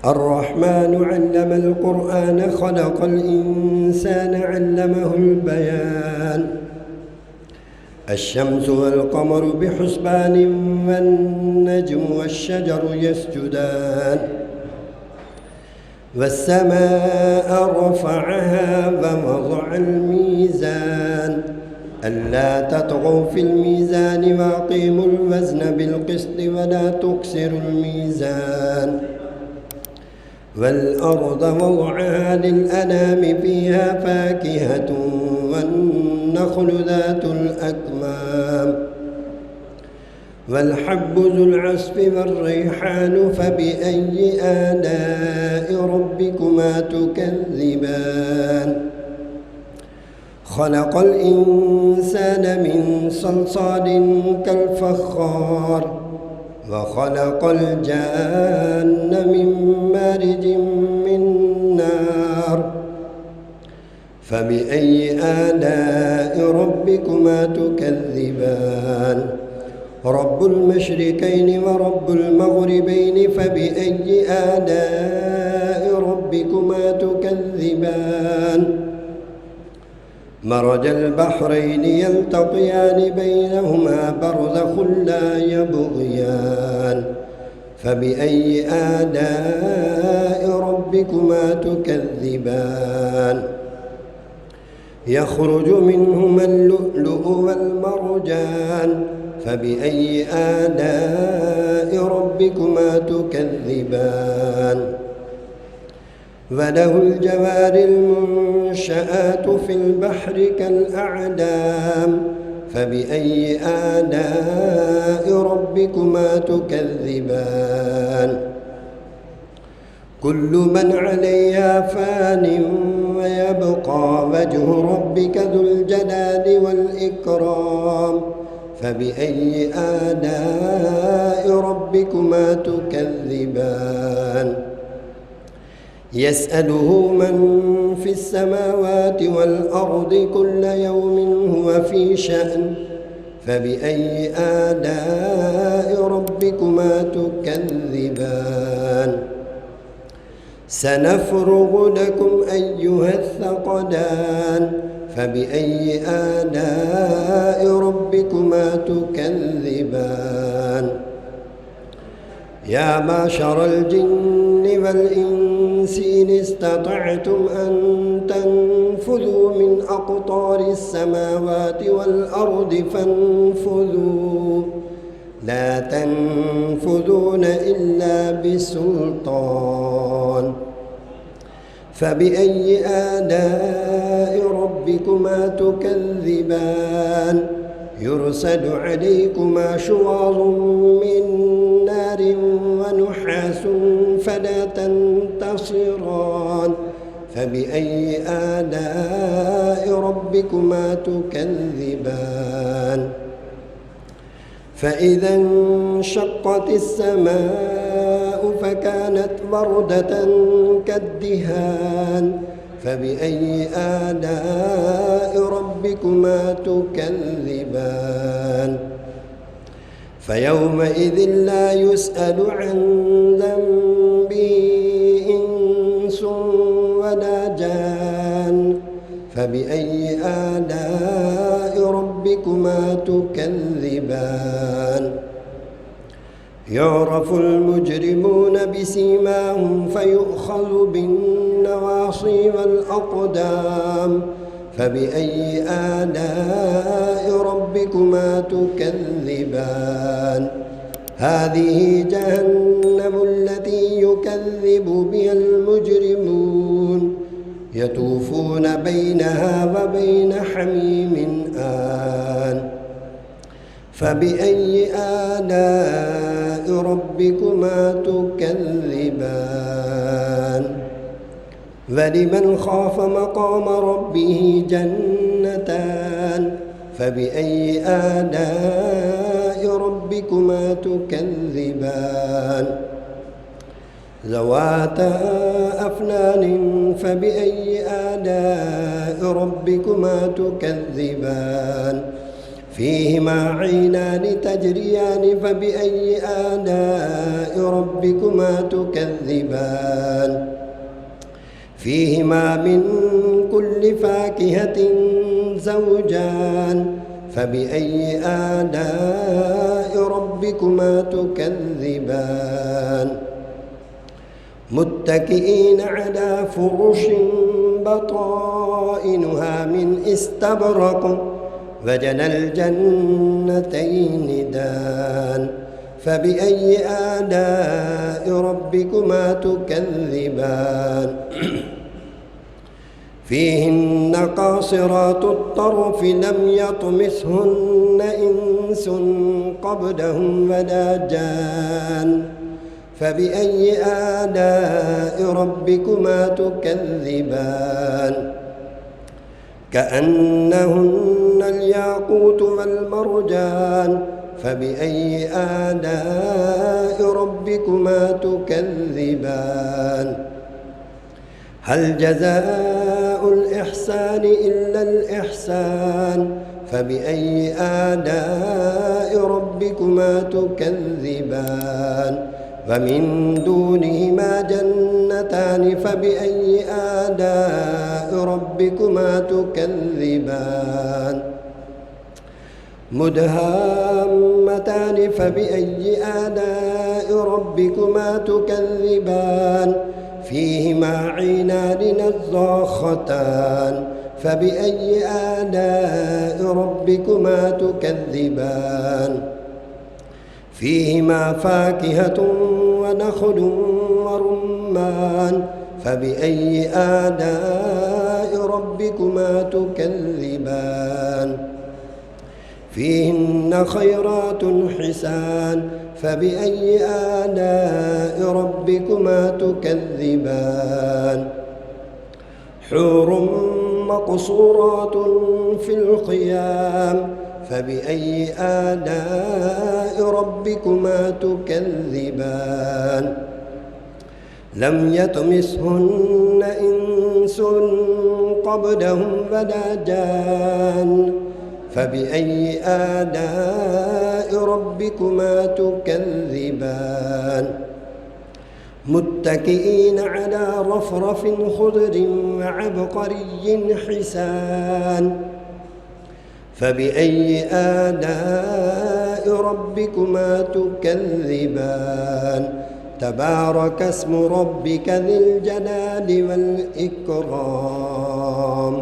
الرحمن علم القرآن خلق الإنسان علمه البيان. الشمس والقمر بحسبان والنجم والشجر يسجدان. والسماء رفعها ووضع الميزان ألا تطغوا في الميزان وأقيموا الوزن بالقسط ولا تخسروا الميزان. والأرض وضعها للأنام فيها فاكهة والنخل ذات الأكمام والحب ذو العصف والريحان فبأي آلاء ربكما تكذبان. خلق الإنسان من صلصال كالفخار وخلق الجان من مارج من نار فبأي آلاء ربكما تكذبان. رب المشركين ورب المغربين فبأي آلاء ربكما تكذبان. مرج البحرين يلتقيان بينهما برزخ لا يبغيان فبأي آلاء ربكما تكذبان. يخرج منهما اللؤلؤ والمرجان فبأي آلاء ربكما تكذبان. وله الجوار المنشآت في البحر كالأعلام فبأي آلاء ربكما تكذبان. كل من عليها فان ويبقى وجه ربك ذو الجلال والإكرام فبأي آلاء ربكما تكذبان. يسأله من في السماوات والأرض كل يوم هو في شأن فبأي آلاء ربكما تكذبان. سنفرغ لكم أيها الثقلان فبأي آلاء ربكما تكذبان. يا معشر الجن والإنس إن استطعتم أن تنفذوا من أقطار السماوات والأرض فانفذوا لا تنفذون إلا بسلطان. فبأي آلاء ربكما تكذبان. يرسل عليكما شواظ من نار ونحاس فلا تنتصران فبأي آلاء ربكما تكذبان. فإذا انشقت السماء فكانت وردة كالدهان فبأي آلاء ربكما تكذبان. فيومئذ لا يسأل عن ذنبه إنس ولا جان فبأي آلاء ربكما تكذبان. يعرف المجرمون بسيماهم فيؤخذ بالنواصي والأقدام فبأي آلاء ربكما تكذبان. هذه جهنم التي يكذب بها المجرمون يطوفون بينها وبين حميم آن فبأي آلاء ربكما تكذبان. ولمن خاف مقام ربه جنتان فبأي آلاء ربكما تكذبان. ذواتا أفنان فبأي آلاء ربكما تكذبان. فيهما عينان تجريان فبأي آلاء ربكما تكذبان فيهما من كل فاكهة زوجان فبأي آلاء ربكما تكذبان متكئين على فرش بطائنها من استبرق وجنى الجنتين دان فبأي آلاء ربكما تكذبان فيهن قاصرات الطرف لم يطمثهن إنس قبلهم ولا جان فبأي آلاء ربكما تكذبان كأنهن الياقوت والمرجان فبأي آلاء ربكما تكذبان هل جزاء الإحسان إلا الإحسان فبأي آلاء ربكما تكذبان ومن دونهما جنتان فبأي آلاء ربكما تكذبان مدهامتان فبأي آلاء ربكما تكذبان فيهما عينان نضاختان فبأي آلاء ربكما تكذبان فيهما فاكهة ونخل ورمان فبأي آلاء ربكما تكذبان فيهن خيرات حسان فبأي آلاء ربكما تكذبان حور مقصورات في الخيام فبأي آلاء ربكما تكذبان لم يطمثهن إنس قبلهم ولا جان فبأي آلاء ربكما تكذبان متكئين على رفرف خضر وعبقري حسان فبأي آلاء ربكما تكذبان تبارك اسم ربك ذي الجلال والإكرام.